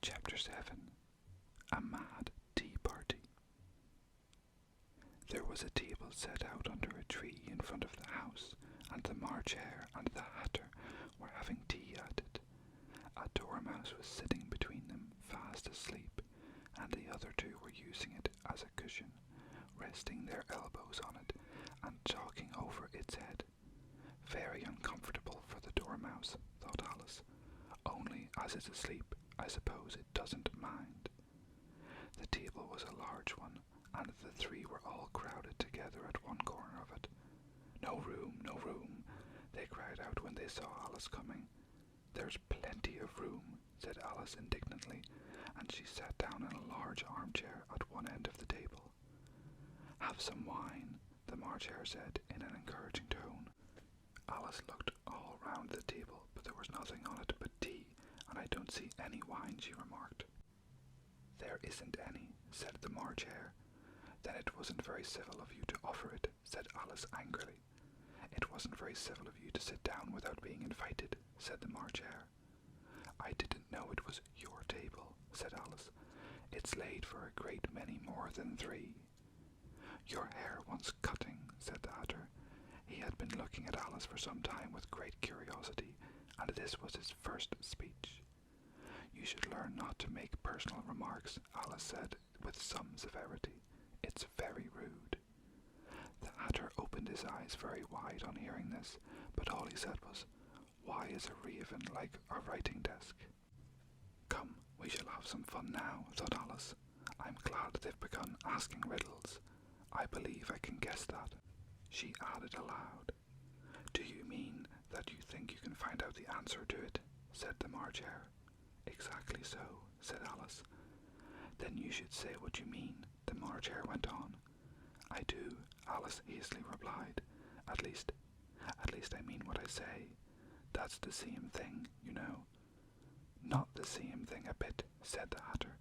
Chapter 7. A Mad Tea Party. There was a table set out under a tree in front of the house, and the March Hare and the Hatter were having tea at it. A dormouse was sitting between them, fast asleep, and the other two were using it as a cushion, resting their elbows on it and talking over its head. Very uncomfortable for the dormouse, thought Alice. Only as it's asleep, I suppose it doesn't mind. The table was a large one, and the three were all crowded together at one corner of it. "No room, no room," they cried out when they saw Alice coming. "There's plenty of room," said Alice indignantly, and she sat down in a large armchair at one end of the table. "Have some wine," the March Hare said in an encouraging tone. Alice looked all round the table, but there was nothing on it but tea, and I don't see any wine, she remarked. "There isn't any," said the March Hare. "Then it wasn't very civil of you to offer it," said Alice angrily. "It wasn't very civil of you to sit down without being invited," said the March Hare. "I didn't know it was your table," said Alice. "It's laid for a great many more than three." "Your hair wants cutting," said the Hatter. He had been looking at Alice for some time with great curiosity, and this was his first speech. "You should learn not to make personal remarks," Alice said with some severity. "It's very rude." The Hatter opened his eyes very wide on hearing this, but all he said was, "Why is a raven like a writing desk?" "Come, we shall have some fun now," thought Alice. "I'm glad they've begun asking riddles. I believe I can guess that." She added aloud, "Do you mean that you think you can find out the answer to it?" said the March Hare. "Exactly so," said Alice. "Then you should say what you mean," the March Hare went on. "I do," Alice hastily replied. At least I mean what I say. That's the same thing, you know." "Not the same thing a bit," said the Hatter.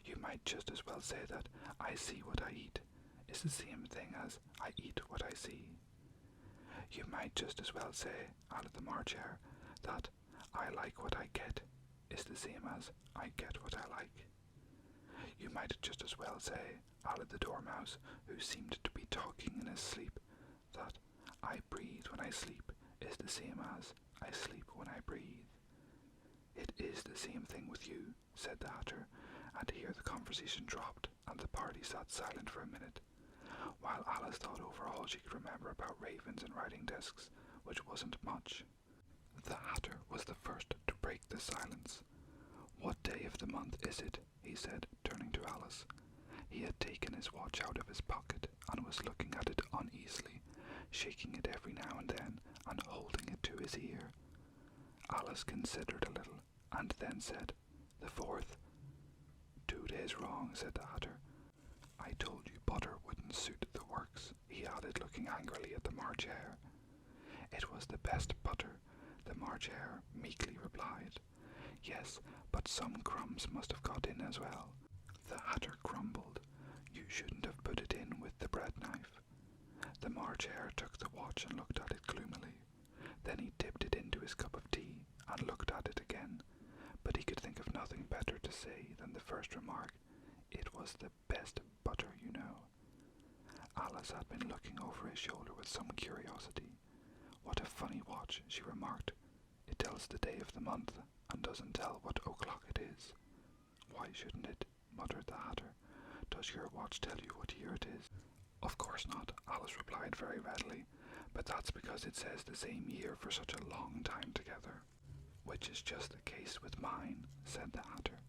"You might just as well say that I see what I eat is the same thing as I eat what I see." "You might just as well say," added the March Hare, "that I like what I get is the same as I get what I like." "You might just as well say," added the Dormouse, who seemed to be talking in his sleep, "that I breathe when I sleep is the same as I sleep when I breathe." "It is the same thing with you," said the Hatter, and here the conversation dropped, and the party sat silent for a minute, while Alice thought over all she could remember about ravens and writing desks, which wasn't much. The Hatter was the first to break the silence. "What day of the month is it?" he said, turning to Alice. He had taken his watch out of his pocket and was looking at it uneasily, shaking it every now and then and holding it to his ear. Alice considered a little and then said, "The 4th. 2 days wrong," said the Hatter. "I told you butter wouldn't suit the works," he added, looking angrily at the March Hare. "It was the best butter," the March Hare meekly replied. "Yes, but some crumbs must have got in as well." The Hatter grumbled. "You shouldn't have put it in with the bread knife." The March Hare took the watch and looked at it gloomily. Then he dipped it into his cup of tea and looked at it again, but he could think of nothing better to say than the first remark. "It was the best butter, you know." Alice had been looking over his shoulder with some curiosity. "What a funny watch," she remarked. "It tells the day of the month and doesn't tell what o'clock it is." "Why shouldn't it?" muttered the Hatter. "Does your watch tell you what year it is?" "Of course not," Alice replied very readily, "but that's because it says the same year for such a long time together." "Which is just the case with mine," said the Hatter.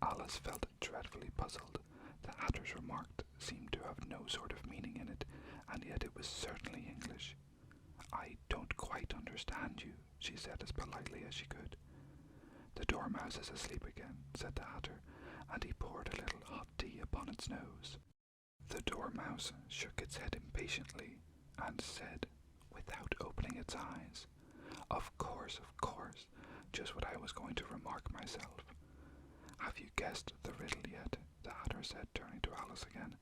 Alice felt dreadfully puzzled. The Hatter's remark seemed to have no sort of meaning in it, and yet it was certainly English. "I don't quite understand you," she said as politely as she could. "The Dormouse is asleep again," said the Hatter, and he poured a little hot tea upon its nose. The Dormouse shook its head impatiently and said, without opening its eyes, of course, just what I was going to remark myself." "Have you guessed the riddle yet?" the Hatter said, turning to Alice again.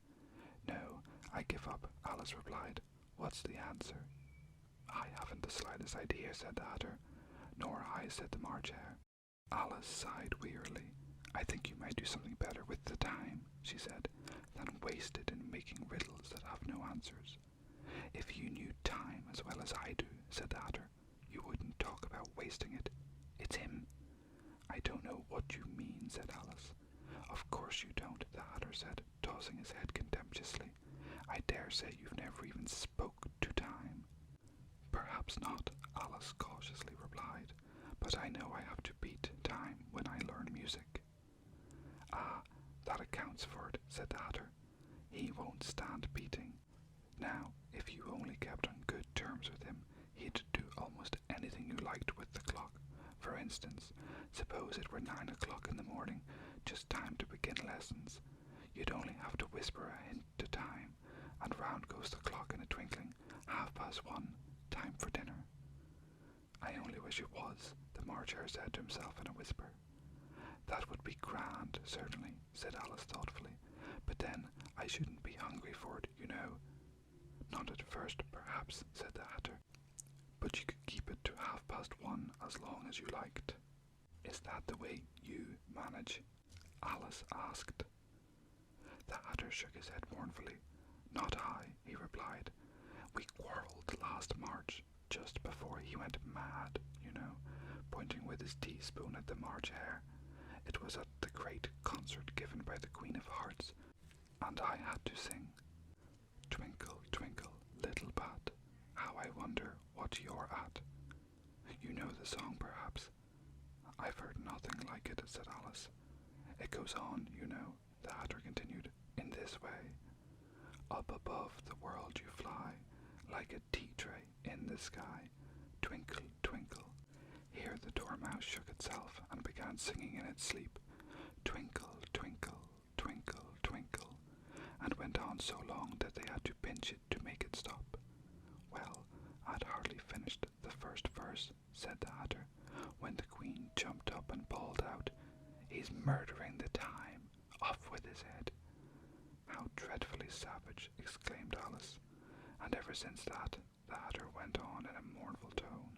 "No, I give up," Alice replied. "What's the answer?" "I haven't the slightest idea," said the Hatter. "Nor I," said the March Hare. Alice sighed wearily. I think you might do something better with the time, she said, than waste it in making riddles that have no answers. If you knew time as well as I do, said the Hatter, you wouldn't talk about wasting it. It's him. I don't know what you mean, said Alice. Of course you don't, the Hatter said, tossing his head contemptuously. I dare say you've never even spoke to time. Perhaps not, Alice cautiously replied, but I know I have to beat time when I learn music. Ah, that accounts for it, said the Hatter. He won't stand beating. Now, if you only kept on good terms with him, he'd do almost anything you liked with the clock. For instance, suppose it were 9 o'clock in the morning, just time to begin lessons. You'd only have to whisper a hint to time, and round goes the clock in a twinkling. 1:30, time for dinner. I only wish it was, the March Hare said to himself in a whisper. That would be grand, certainly, said Alice thoughtfully, but then I shouldn't be hungry for it, you know. Not at first, perhaps, said the Hatter, but you could keep it to 1:30 as long as you liked. Is that the way you manage? Alice asked. The Hatter shook his head mournfully. Not I, he replied. We quarrelled last March, just before he went mad, you know, pointing with his teaspoon at the March Hare. It was at the great concert given by the Queen of Hearts, and I had to sing, Twinkle, twinkle, little bat, how I wonder what you're at. You know the song, perhaps? I've heard nothing like it, said Alice. It goes on, you know, the Hatter continued, in this way. Up above the world you fly, like a tea tray in the sky. Twinkle, twinkle. Here the Dormouse shook itself and began singing in its sleep. Twinkle, twinkle, twinkle, twinkle, and went on so long that they had to pinch it to make it stop. Well, I'd hardly finished the first verse, said the Hatter, when the Queen jumped up and bawled out, He's murdering the time. Off with his head. How dreadfully savage, exclaimed Alice. And ever since that, the Hatter went on in a mournful tone.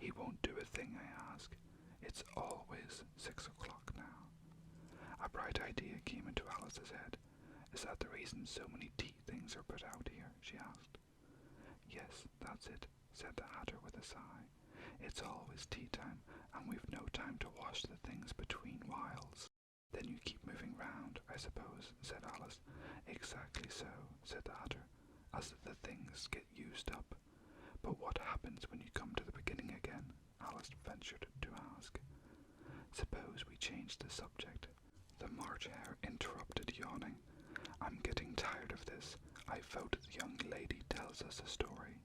He won't do a thing I ask. It's always 6 o'clock now. A bright idea came into Alice's head. Is that the reason so many tea things are put out here? She asked. Yes, that's it, said the Hatter with a sigh. It's always tea time, and we've no time to wash the things between whiles. Then you keep moving round, I suppose, said Alice. Exactly so, said the Hatter, as the things get used up. But what happens when you come to the beginning again? Alice ventured to ask. Suppose we change the subject. The March Hare interrupted, yawning. I'm getting tired of this. I vote the young lady tells us a story.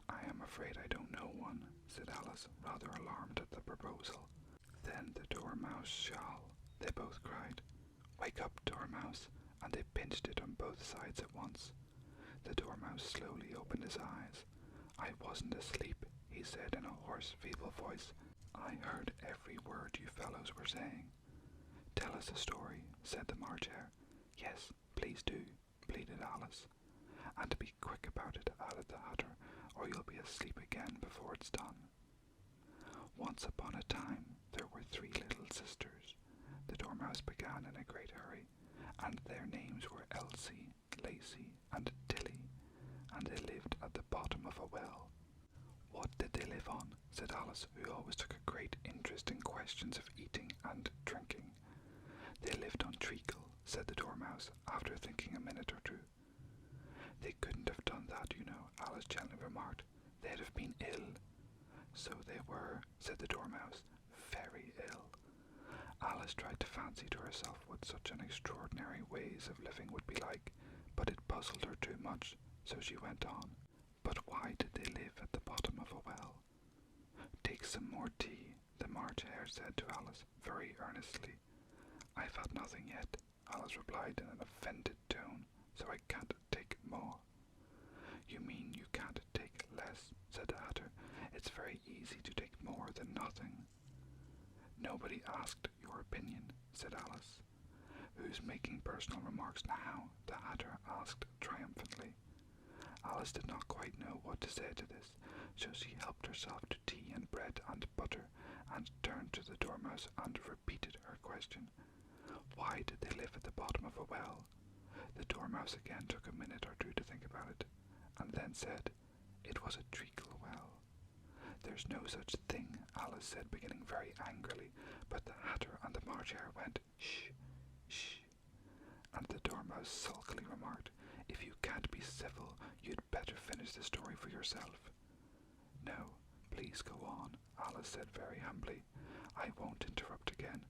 I am afraid I don't know one, said Alice, rather alarmed at the proposal. Then the Dormouse shall, they both cried. Wake up, Dormouse, and they pinched it on both sides at once. The Dormouse slowly opened his eyes. I wasn't asleep, he said in a hoarse, feeble voice. I heard every word you fellows were saying. Tell us a story, said the March Hare. Yes, please do, pleaded Alice. And be quick about it, added the Hatter, or you'll be asleep again before it's done. Once upon a time there were 3 little sisters. The Dormouse began in a great hurry, and their names were Elsie, Lacie, and Tilly, and they lived at the bottom of a well. What did they live on? Said Alice, who always took a great interest in questions of eating and drinking. They lived on treacle, said the Dormouse, after thinking a minute or two. They couldn't have done that, you know, Alice gently remarked. They'd have been ill. So they were, said the Dormouse, very ill. Alice tried to fancy to herself what such an extraordinary ways of living would be like, but it puzzled her too much, so she went on. But why did they live at the bottom of a well? Take some more tea, the March Hare said to Alice, very earnestly. I've had nothing yet, Alice replied in an offended tone, so I can't take more. You mean you can't take less, said the Hatter. It's very easy to take more than nothing. Nobody asked your opinion, said Alice. Who's making personal remarks now? The Hatter asked triumphantly. Alice did not quite know what to say to this, so she helped herself to tea and bread and butter, and turned to the Dormouse and repeated her question. Why did they live at the bottom of a well? The Dormouse again took a minute or two to think about it, and then said, "It was a treacle well." "There's no such thing," Alice said, beginning very angrily, but the Hatter and the March Hare went, "Shh, shh," and the Dormouse sulkily remarked, "If you can't be civil, you'd better finish the story for yourself." "No, please go on," Alice said very humbly. "I won't interrupt again.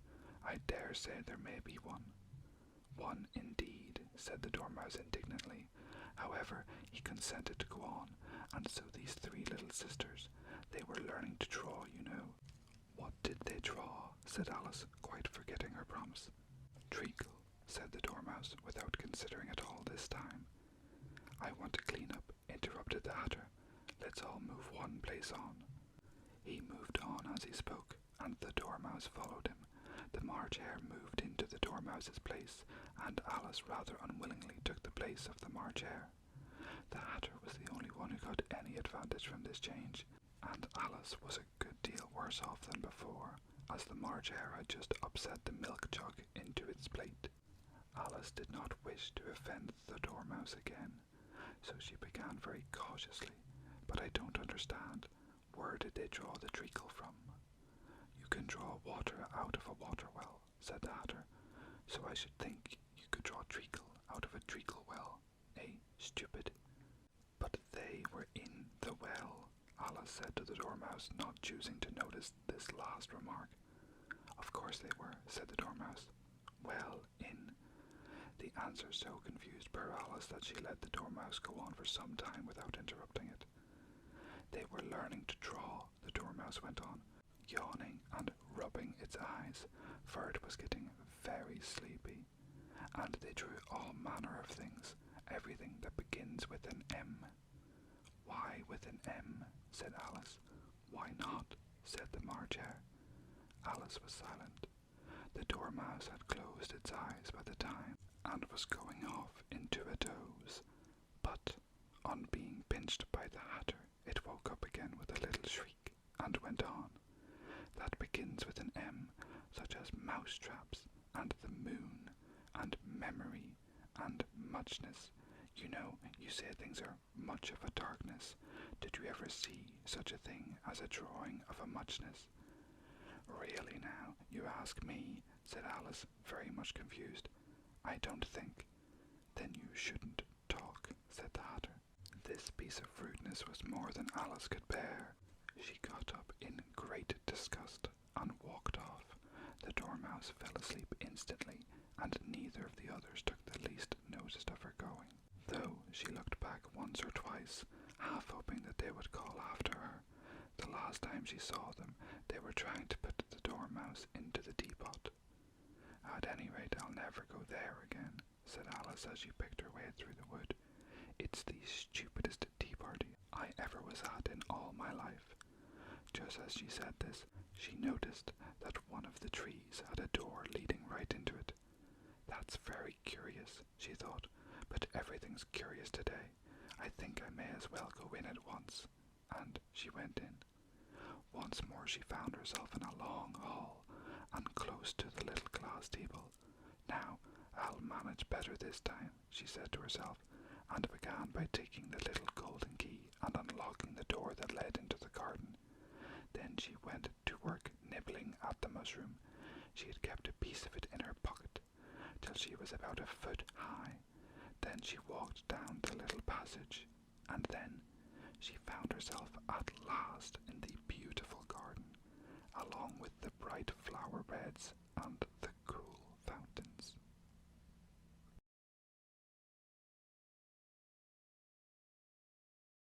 I dare say there may be one." "One indeed," said the Dormouse indignantly. However, he consented to go on, and so these three little sisters, they were learning to draw, you know. "What did they draw?" said Alice, quite forgetting her promise. "Treacle," said the Dormouse, without considering at all this time. "I want to clean up," interrupted the Hatter. "Let's all move one place on." He moved on as he spoke, and the Dormouse followed him. The March Hare moved into the Dormouse's place, and Alice rather unwillingly took the place of the March Hare. The Hatter was the only one who got any advantage from this change, and Alice was a good deal worse off than before, as the March Hare had just upset the milk jug into its plate. Alice did not wish to offend the Dormouse again, so she began very cautiously. "But I don't understand. Where did they draw the treacle from?" "You can draw water out of a water well," said the Hatter. "So I should think you could draw treacle out of a treacle well, eh, stupid?" "But they were in the well," Alice said to the Dormouse, not choosing to notice this last remark. "Of course they were," said the Dormouse. "Well, in." The answer so confused poor Alice that she let the Dormouse go on for some time without interrupting it. "They were learning to draw," the Dormouse went on, yawning and rubbing its eyes, for it was getting very sleepy. "And they drew all manner of things, everything that begins with an M." "Why with an M?" said Alice. "Why not?" said the March Hare. Alice was silent. The Dormouse had closed its eyes by the time, and was going off into a doze. But, on being pinched by the Hatter, it woke up again with a little shriek, and went on. "That begins with an M, such as mousetraps, and the moon, and memory, and muchness. You know, you say things are much of a darkness. Did you ever see such a thing as a drawing of a muchness?" "Really now, you ask me," said Alice, very much confused. "I don't think." "Then you shouldn't talk," said the Hatter. This piece of rudeness was more than Alice could bear. She got up in great disgust and walked off. The Dormouse fell asleep instantly, and neither of the others took the least notice of her going, though she looked back once or twice, half hoping that they would call after her. The last time she saw them, they were trying to put the Dormouse into the teapot. "At any rate, I'll never go there again," said Alice as she picked her way through the wood. "It's the stupidest tea party I ever was at in all my life." Just as she said this, she noticed that one of the trees had a door leading right into it. "That's very curious," she thought, "but everything's curious today. I think I may as well go in at once." And she went in. Once more she found herself in a long hall, and close to the little glass table. "Now, I'll manage better this time," she said to herself, and began by taking the little golden key and unlocking the door that led into the garden. Then she went to work nibbling at the mushroom. She had kept a piece of it in her pocket, till she was about a foot high. Then she walked down the little passage, and then she found herself at last in the beautiful garden, along with the bright flower beds